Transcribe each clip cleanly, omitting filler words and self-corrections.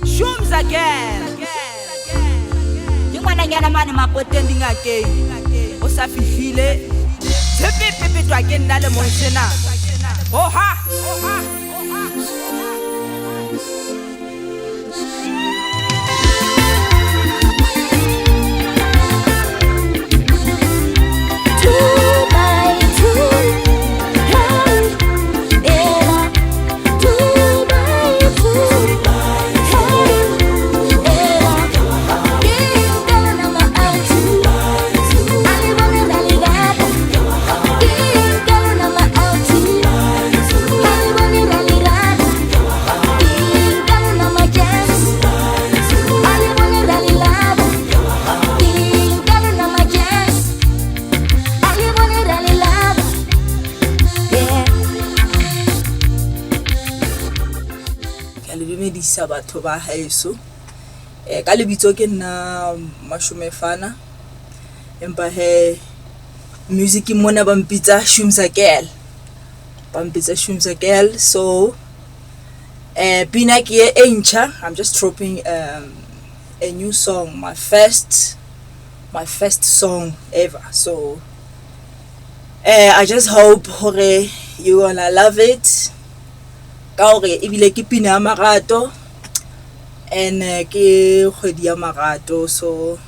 SHUMZA girl. Ke ngwananyana mane mapoteng dingakeng o sa fihlile tshepepepetwa ke nna le monsena oha sa batho ba haeso ka lebitso ke nna Mashumefana empa he music mona ba mpitsa SHUMZA girl so pina ke entsha. I'm just dropping a new song, my first song ever, so I just hope hore you gonna love it ka hore ebile ke pina ya marato and ke kgwedi ya marato, so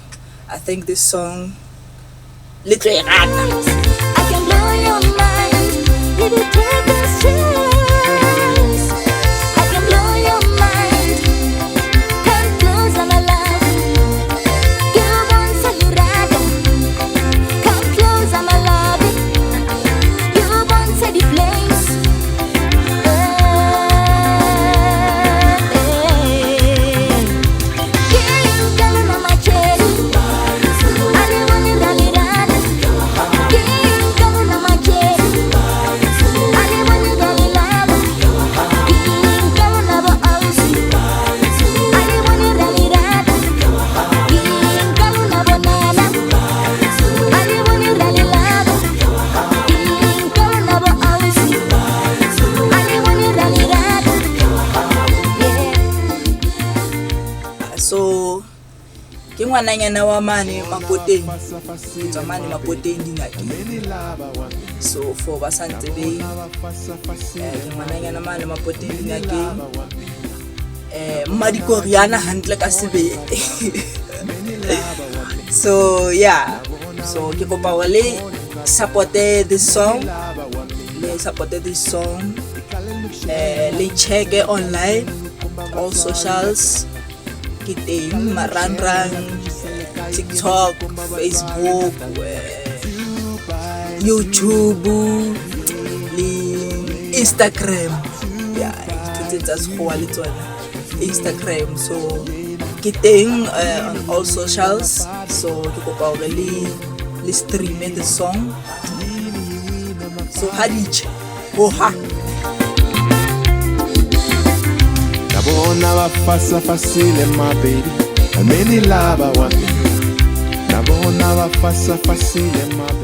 I think this song le tlo e rata. I can blow your mind if you take this chance. I can blow your mind. Come closer, my love. You won't say you rather. Come closer, my love. You won't say the place. So ke ngwananyana wa mane mapoteng tswa mane mapoteng dingakeng, so for ba santse be ke ngwananyana mane mapoteng dingakeng Madikoriana hantle ka sebele. So yeah, so ke kopa hore le support this song, le check online all socials ke teng marangrang, TikTok, Facebook, YouTube le Instagram. Yeah, tsa sekgowa le tsona Instagram, so ke teng on all socials, so ke kopa hore le stream the song, so haditje oha Nabona bafasa fasile my baby, ameni lava wami. Nabona bafasa fasile my baby.